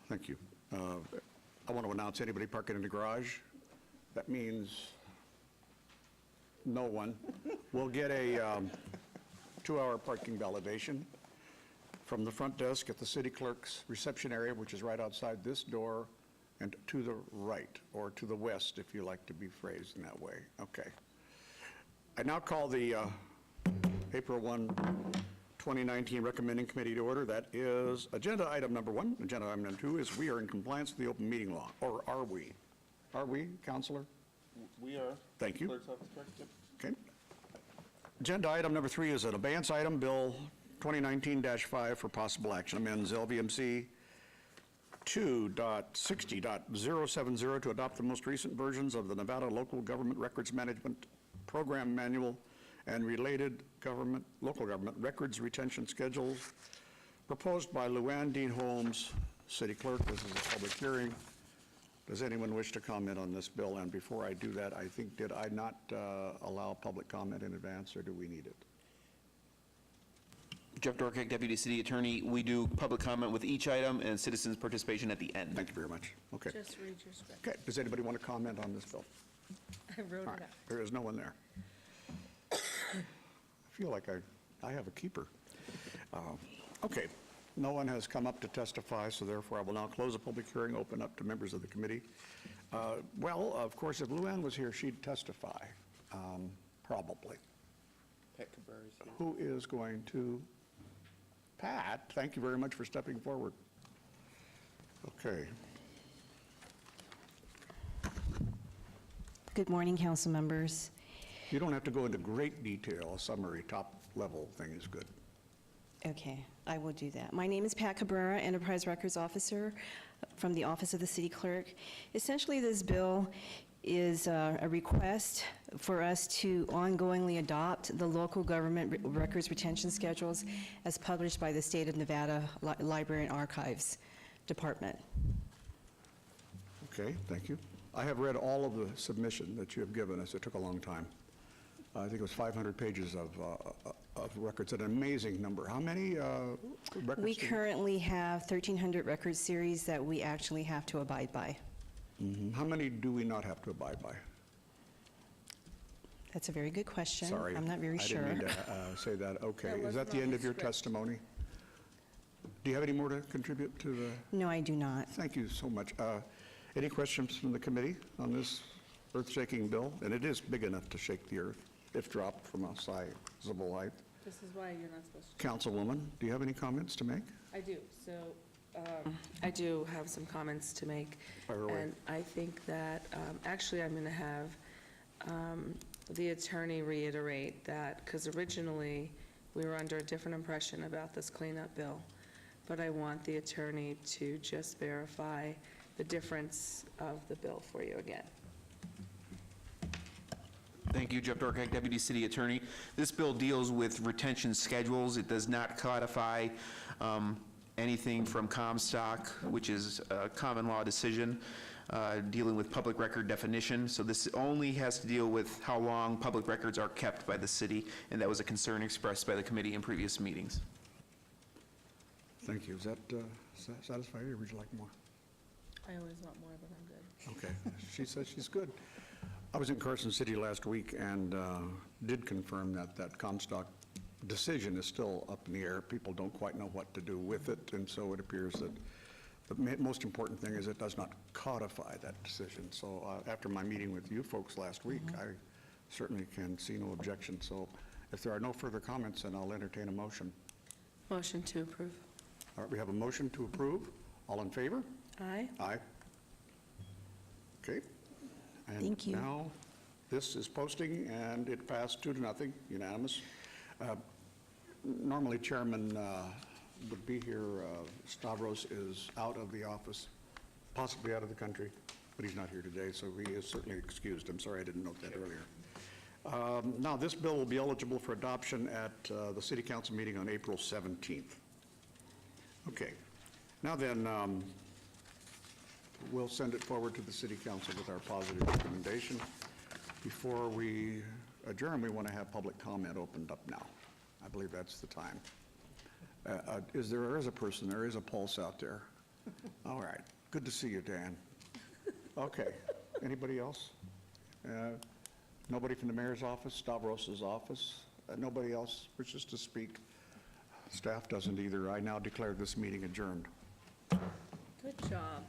Thank you. I want to announce anybody parking in the garage. That means no one. We'll get a 2-hour parking validation from the front desk at the city clerk's reception area, which is right outside this door, and to the right, or to the west, if you like to be phrased in that way. Okay. I now call the April 1, 2019 Recommending Committee to order. That is agenda item number 1. Agenda item number 2 is we are in compliance with the open meeting law. Or are we? Are we, Counselor? We are. Thank you. Clerk's office, correct? Yep. Okay. Agenda item number 3 is an abeyance item, Bill 2019-5 for possible action. Amends LVMC 2.60.070 to adopt the most recent versions of the Nevada Local Government Records Management Program Manual and related local government records retention schedules proposed by Luann Dean Holmes, City Clerk. This is a public hearing. Does anyone wish to comment on this bill? And before I do that, I think, did I not allow public comment in advance, or do we need it? Jeff Dorkek, Deputy City Attorney. We do public comment with each item and citizens' participation at the end. Thank you very much. Okay. Just read your script. Okay. Does anybody want to comment on this bill? I wrote All it right. out. There is no one there. I feel like I have a keeper. Okay. No one has come up to testify, so therefore I will now close the public hearing, open up to members of the committee. Well, of course, if Luann was here, she'd testify, probably. Pat Cabrera's here. Who is going to? Pat, thank you very much for stepping forward. Okay. Good morning, council members. You don't have to go into great detail. A summary, top level thing is good. Okay, I will do that. My name is Pat Cabrera, Enterprise Records Officer from the Office of the City Clerk. Essentially, this bill is a request for us to ongoingly adopt the local government records retention schedules as published by the State of Nevada Library and Archives Department. Okay, thank you. I have read all of the submission that you have given us. It took a long time. I think it was 500 pages of records, an amazing number. How many records? We currently have 1,300 record series that we actually have to abide by. Mm-hmm. How many do we not have to abide by? That's a very good question. Sorry. I'm not very sure. I didn't mean to say that. Okay. That Is that wasn't the on end the of your script. testimony? Do you have any more to contribute to the? No, I do not. Thank you so much. Any questions from the committee on this earth-shaking bill? And it is big enough to shake the earth if dropped from a sizable height. This is why you're not supposed to. Councilwoman, do you have any comments to make? I do. So I do have some comments to make. Fire away. And I think that, actually, I'm going to have the attorney reiterate that, because originally we were under a different impression about this cleanup bill. But I want the attorney to just verify the difference of the bill for you again. Thank you, Jeff Dorkek, Deputy City Attorney. This bill deals with retention schedules. It does not codify anything from Comstock, which is a common law decision dealing with public record definition. So this only has to deal with how long public records are kept by the city, and that was a concern expressed by the committee in previous meetings. Thank you. Is that satisfy you, or would you like more? I always want more, but I'm good. Okay. She says she's good. I was in Carson City last week and did confirm that Comstock decision is still up in the air. People don't quite know what to do with it, and so it appears that the most important thing is it does not codify that decision. So after my meeting with you folks last week, I certainly can see no objection. So if there are no further comments, then I'll entertain a motion. Motion to approve. All right, we have a motion to approve. All in favor? Aye. Aye. Okay. And Thank you. now, this is posting, and it passed 2-0, unanimous. Normally, Chairman would be here. Stavros is out of the office, possibly out of the country, but he's not here today, so he is certainly excused. I'm sorry I didn't note that earlier. Now, this bill will be eligible for adoption at the City Council meeting on April 17th. Okay. Now then, we'll send it forward to the City Council with our positive recommendation. Before we adjourn, we want to have public comment opened up now. I believe that's the time. There is a person, there is a pulse out there. All right, good to see you, Dan. Okay, anybody else? Nobody from the mayor's office, Stavros's office? Nobody else wishes to speak? Staff doesn't either. I now declare this meeting adjourned. Good job.